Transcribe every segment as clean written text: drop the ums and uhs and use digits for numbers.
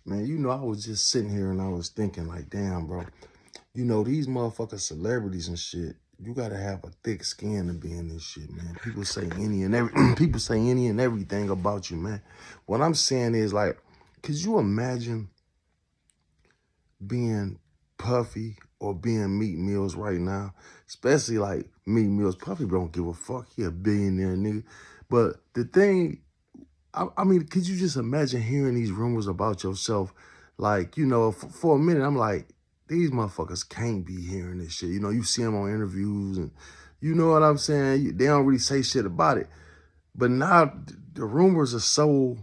Man, I was just sitting here and I was thinking like, damn, bro. These motherfucking celebrities and shit, you gotta have a thick skin to be in this shit, man. People say any and every people say any and everything about you, man. What I'm saying is like, could you imagine being Puffy or being Meat Mills right now? Especially like Meat Mills. Puffy don't give a fuck. He a billionaire nigga. But the thing, I mean, could you just imagine hearing these rumors about yourself? Like, for a minute, I'm like, these motherfuckers can't be hearing this shit. You see them on interviews and you know what I'm saying? They don't really say shit about it. But now the rumors are so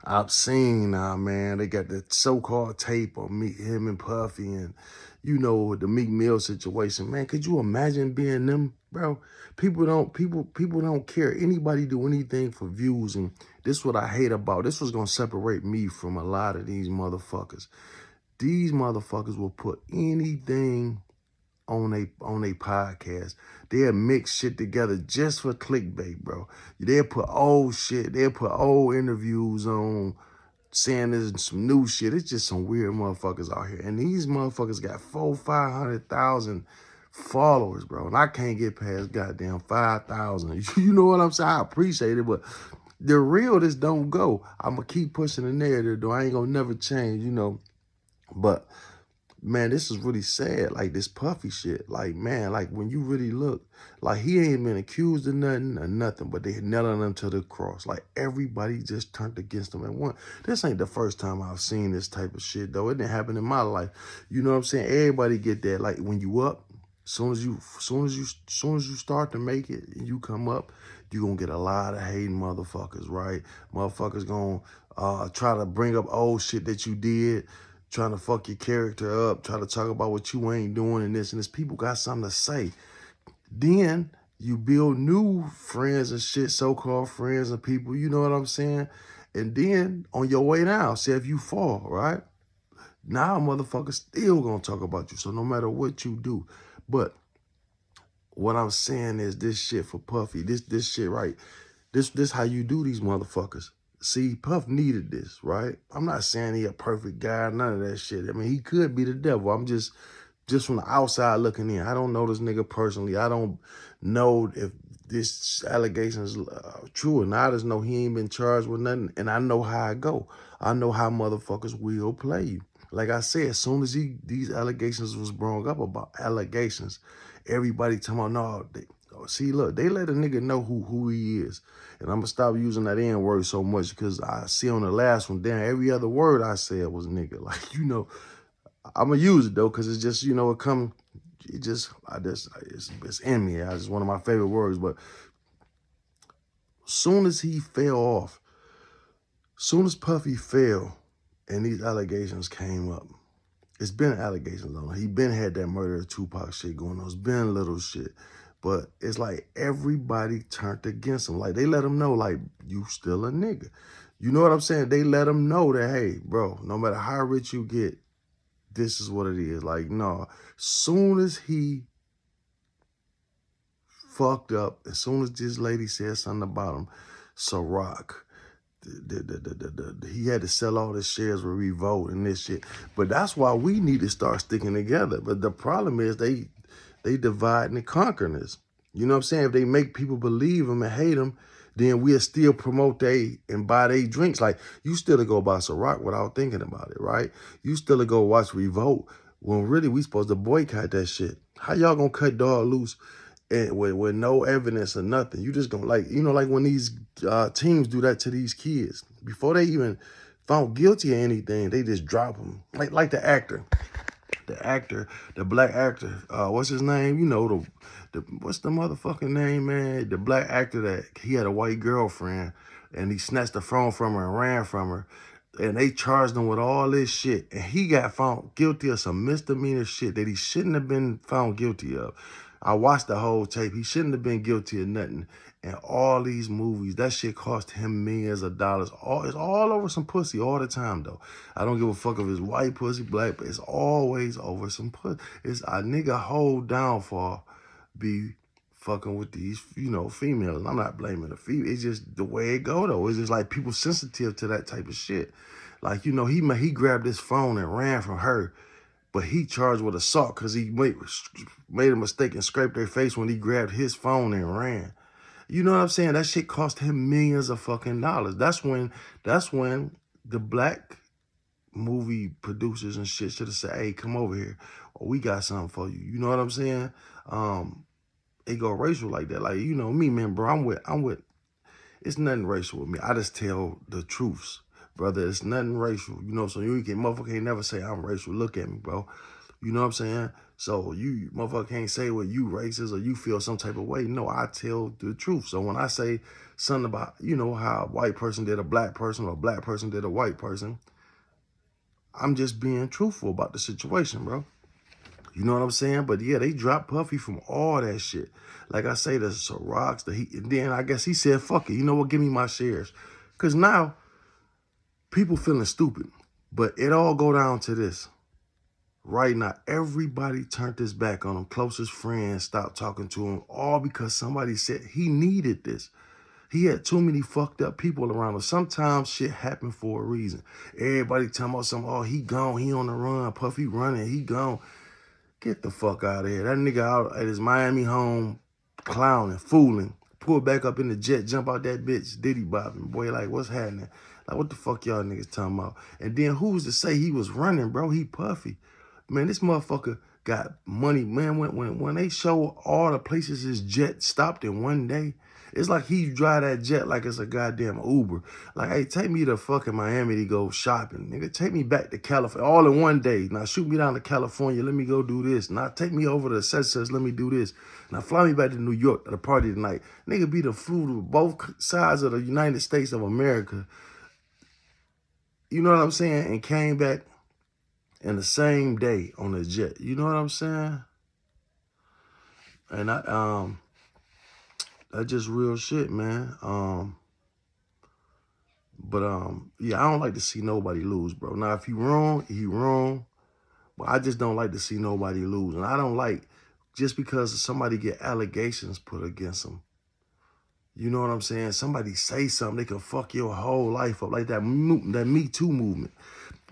obscene now, man. They got the so-called tape of him and Puffy and, the Meek Mill situation. Man, could you imagine being them, bro? People don't care. Anybody do anything for views, and this is what I hate about. This was gonna separate me from a lot of these motherfuckers. These motherfuckers will put anything on a podcast. They'll mix shit together just for clickbait, bro. They'll put old shit. They'll put old interviews on, saying there's some new shit. It's just some weird motherfuckers out here. And these motherfuckers got 500,000 followers, bro. And I can't get past goddamn 5,000. You know what I'm saying? I appreciate it, but the realness don't go. I'm going to keep pushing the narrative, though. I ain't going to never change, But man, this is really sad. Like this Puffy shit. Like, man, like when you really look, like he ain't been accused of nothing or nothing, but they nailing him to the cross. Like everybody just turned against him at once. This ain't the first time I've seen this type of shit though. It didn't happen in my life. You know what I'm saying? Everybody get that. Like when you up, soon as you start to make it and you come up, you gonna get a lot of hating motherfuckers, right? Motherfuckers gonna try to bring up old shit that you did, trying to fuck your character up, try to talk about what you ain't doing and this. People got something to say. Then you build new friends and shit, so-called friends and people, you know what I'm saying? And then on your way down, say if you fall, right? Now motherfuckers still gonna talk about you. So no matter what you do. But what I'm saying is this shit for Puffy, this shit right. This how you do these motherfuckers. See, Puff needed this, right? I'm not saying he a perfect guy, none of that shit. I mean, he could be the devil. I'm just from the outside looking in. I don't know this nigga personally. I don't know if this allegation is true or not. I just know he ain't been charged with nothing, and I know how I go. I know how motherfuckers will play you. Like I said, as soon as these allegations was brought up about allegations, everybody talking about, no, see, look, they let a nigga know who he is. And I'm going to stop using that N word so much because I see on the last one, damn, every other word I said was nigga. Like, I'm going to use it, though, because it's just, it's in me. It's one of my favorite words. But soon as he fell off, soon as Puffy fell and these allegations came up, it's been allegations on him. He been had that murder of Tupac shit going on. It's been little shit. But it's like everybody turned against him. Like they let him know, like, you still a nigga. You know what I'm saying? They let him know that, hey, bro, no matter how rich you get, this is what it is. Like, no. Soon as he fucked up, as soon as this lady said something about him, Ciroc, he had to sell all his shares with Revolt and this shit. But that's why we need to start sticking together. But the problem is they divide and conquer this. You know what I'm saying? If they make people believe them and hate them, then we'll still promote and buy they drinks. Like, you still to go buy Ciroc without thinking about it, right? You still to go watch Revolt when really we supposed to boycott that shit. How y'all gonna cut dog loose and with no evidence or nothing? You just gonna, like, like when these teams do that to these kids. Before they even found guilty of anything, they just drop them. Like the actor. The black actor, what's his name? What's the motherfucking name, man? The black actor that he had a white girlfriend and he snatched the phone from her and ran from her. And they charged him with all this shit. And he got found guilty of some misdemeanor shit that he shouldn't have been found guilty of. I watched the whole tape. He shouldn't have been guilty of nothing. And all these movies, that shit cost him millions of dollars. It's all over some pussy all the time, though. I don't give a fuck if it's white pussy, black, but it's always over some pussy. It's a nigga whole downfall be fucking with these, females. I'm not blaming the female. It's just the way it go, though. It's just like people sensitive to that type of shit. Like, you know, he grabbed his phone and ran from her, but he charged with assault because he made a mistake and scraped their face when he grabbed his phone and ran. You know what I'm saying? That shit cost him millions of fucking dollars. That's when the black movie producers and shit should have said, hey, come over here, or we got something for you. You know what I'm saying? It go racial like that. Like, you know, me, man, bro, I'm with, it's nothing racial with me. I just tell the truths, brother. It's nothing racial. You know, so motherfucker can't never say I'm racial. Look at me, bro. You know what I'm saying? So you motherfucker can't say, well, you racist or you feel some type of way. No, I tell the truth. So when I say something about, you know, how a white person did a black person or a black person did a white person, I'm just being truthful about the situation, bro. You know what I'm saying? But yeah, they dropped Puffy from all that shit. Like I say, the Cirocs, the heat. And then I guess he said, fuck it. You know what? Give me my shares. Because now people feeling stupid. But it all go down to this. Right now, everybody turned his back on him. Closest friends stopped talking to him. All because somebody said he needed this. He had too many fucked up people around him. Sometimes shit happen for a reason. Everybody talking about something, oh, he gone, he on the run, Puffy running, he gone. Get the fuck out of here. That nigga out at his Miami home clowning, fooling. Pull back up in the jet, jump out that bitch, diddy bopping. Boy, like, what's happening? Like, what the fuck y'all niggas talking about? And then who's to say he was running, bro? He Puffy. Man, this motherfucker got money. Man, when they show all the places his jet stopped in one day, it's like he drive that jet like it's a goddamn Uber. Like, hey, take me to fucking Miami to go shopping. Nigga, take me back to California all in one day. Now shoot me down to California. Let me go do this. Now take me over to such. Let me do this. Now fly me back to New York at a party tonight. Nigga be the food of both sides of the United States of America. You know what I'm saying? And came back in the same day on the jet. You know what I'm saying? And that's just real shit, man. Yeah, I don't like to see nobody lose, bro. Now, if he wrong, he wrong. But I just don't like to see nobody lose. And I don't like, just because somebody get allegations put against them. You know what I'm saying? Somebody say something, they can fuck your whole life up. Like that Me Too movement.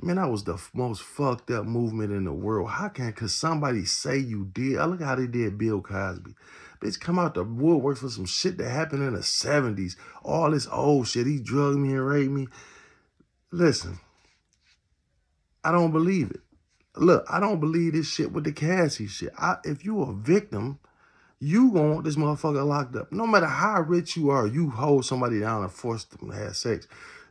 Man, that was the most fucked up movement in the world. How cause somebody say you did? I look how they did Bill Cosby. Bitch, come out the woodwork for some shit that happened in the 70s. All this old shit. He drugged me and raped me. Listen, I don't believe it. Look, I don't believe this shit with the Cassie shit. If you a victim, you gonna want this motherfucker locked up. No matter how rich you are, you hold somebody down and force them to have sex.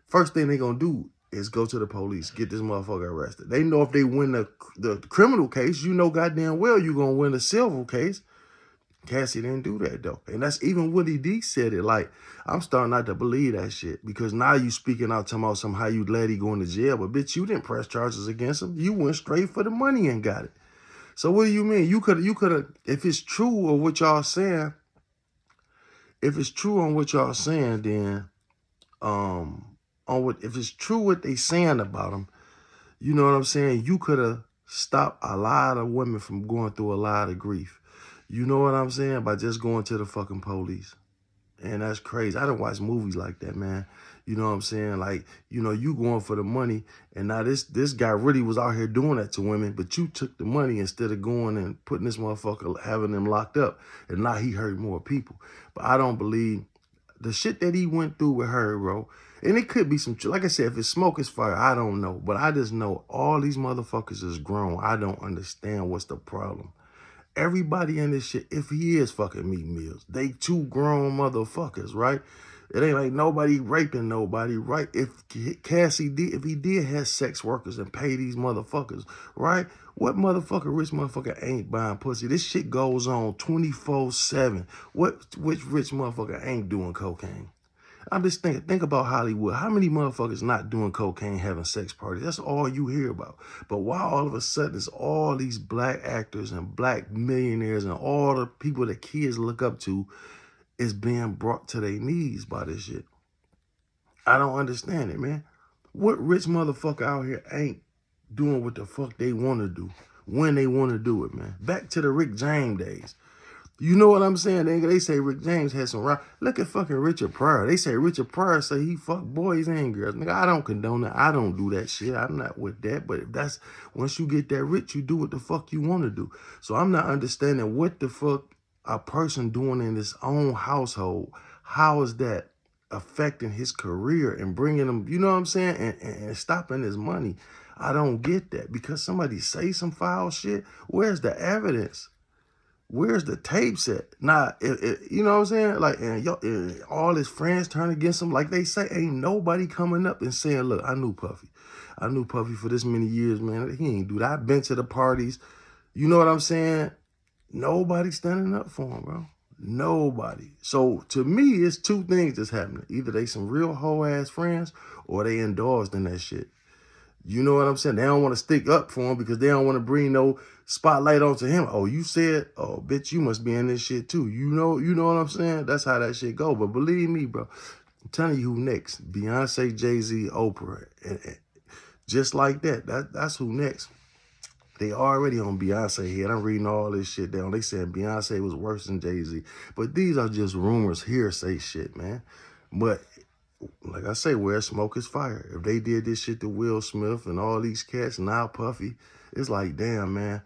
First thing they gonna do is go to the police, get this motherfucker arrested. They know if they win the criminal case, you know goddamn well you gonna win the civil case. Cassie didn't do that though. And that's even Willie D said it. Like, I'm starting not to believe that shit. Because now you speaking out talking about how you let he go into jail. But bitch, you didn't press charges against him. You went straight for the money and got it. So what do you mean? You could have, if it's true or what y'all saying, if it's true on what y'all saying, then if it's true what they saying about him, you know what I'm saying? You could have stopped a lot of women from going through a lot of grief. You know what I'm saying? By just going to the fucking police. And that's crazy. I don't watch movies like that, man. You know what I'm saying? Like, you know, you going for the money, and now this guy really was out here doing that to women, but you took the money instead of going and putting this motherfucker, having them locked up, and now he hurt more people. But I don't believe the shit that he went through with her, bro. And it could be some, like I said, if it's smoke, it's fire. I don't know. But I just know all these motherfuckers is grown. I don't understand what's the problem. Everybody in this shit, if he is fucking Meat Mills, they two grown motherfuckers, right? It ain't like nobody raping nobody, right? If he did have sex workers and pay these motherfuckers, right? What rich motherfucker ain't buying pussy? This shit goes on 24/7. Which rich motherfucker ain't doing cocaine? I'm just thinking, think about Hollywood. How many motherfuckers not doing cocaine, having sex parties? That's all you hear about. But why all of a sudden it's all these black actors and black millionaires and all the people that kids look up to is being brought to their knees by this shit? I don't understand it, man. What rich motherfucker out here ain't doing what the fuck they want to do when they want to do it, man? Back to the Rick James days. You know what I'm saying? They say Rick James had some rock. Look at fucking Richard Pryor. They say Richard Pryor say he fuck boys and girls. Nigga, I don't condone that. I don't do that shit. I'm not with that. But if that's, once you get that rich, you do what the fuck you want to do. So I'm not understanding what the fuck a person doing in his own household. How is that affecting his career and bringing him, you know what I'm saying? And stopping his money. I don't get that. Because somebody say some foul shit, where's the evidence? Where's the tapes at? Nah, you know what I'm saying? Like, and all his friends turn against him. Like they say, ain't nobody coming up and saying, look, I knew Puffy. I knew Puffy for this many years, man. He ain't do that. I've been to the parties. You know what I'm saying? Nobody standing up for him, bro. Nobody. So to me, it's two things that's happening. Either they some real hoe-ass friends or they endorsed in that shit. You know what I'm saying? They don't want to stick up for him because they don't want to bring no spotlight onto him. Oh, you said, oh, bitch, you must be in this shit too. You know what I'm saying? That's how that shit go. But believe me, bro, I'm telling you who next. Beyonce, Jay-Z, Oprah. And just like that. That's who next. They already on Beyonce head. I'm reading all this shit down. They saying Beyonce was worse than Jay-Z. But these are just rumors, hearsay shit, man. But like I say, where smoke is fire. If they did this shit to Will Smith and all these cats, now Puffy, it's like, damn, man,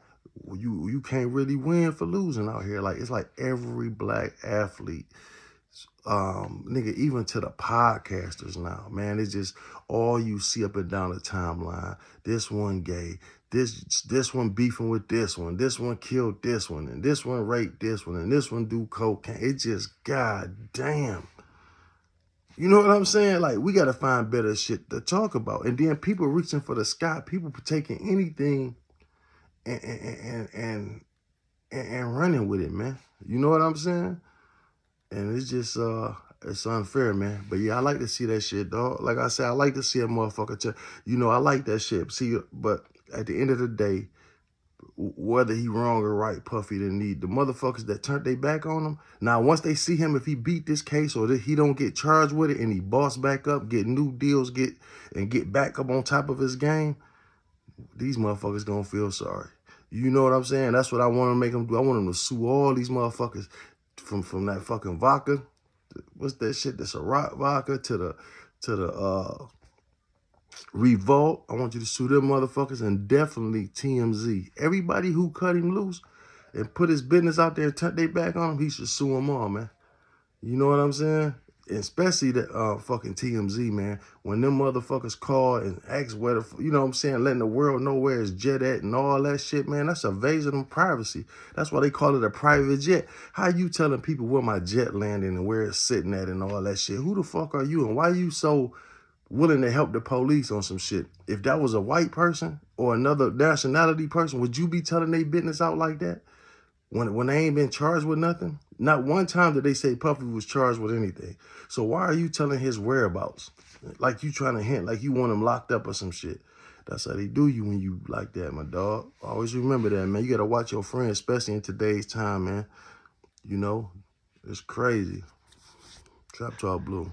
you can't really win for losing out here. Like, it's like every black athlete, nigga, even to the podcasters now, man, it's just all you see up and down the timeline. This one gay, this one beefing with this one killed this one, and this one raped this one, and this one do cocaine. It just, god damn. You know what I'm saying? Like, we got to find better shit to talk about. And then people reaching for the sky, people taking anything and running with it, man. You know what I'm saying? And it's just, it's unfair, man. But yeah, I like to see that shit, dog. Like I said, I like to see a motherfucker, you know, I like that shit. See, but at the end of the day, whether he wrong or right, Puffy didn't need the motherfuckers that turned their back on him. Now, once they see him, if he beat this case or he don't get charged with it and he boss back up, get new deals, get back up on top of his game, these motherfuckers gonna feel sorry. You know what I'm saying? That's what I want to make them do. I want them to sue all these motherfuckers from that fucking vodka. What's that shit? That's a rock vodka to the Revolt. I want you to sue them motherfuckers, and definitely TMZ. Everybody who cut him loose and put his business out there and turned their back on him, he should sue them all, man. You know what I'm saying? And especially the fucking TMZ, man. When them motherfuckers call and ask where the, you know what I'm saying, letting the world know where his jet at and all that shit, man, that's invasion of privacy. That's why they call it a private jet. How you telling people where my jet landing and where it's sitting at and all that shit? Who the fuck are you and why you so willing to help the police on some shit? If that was a white person or another nationality person, would you be telling their business out like that? When they ain't been charged with nothing? Not one time did they say Puffy was charged with anything. So why are you telling his whereabouts? Like you trying to hint, like you want him locked up or some shit. That's how they do you when you like that, my dog. Always remember that, man. You got to watch your friends, especially in today's time, man. You know, it's crazy. Trap Talk Blue.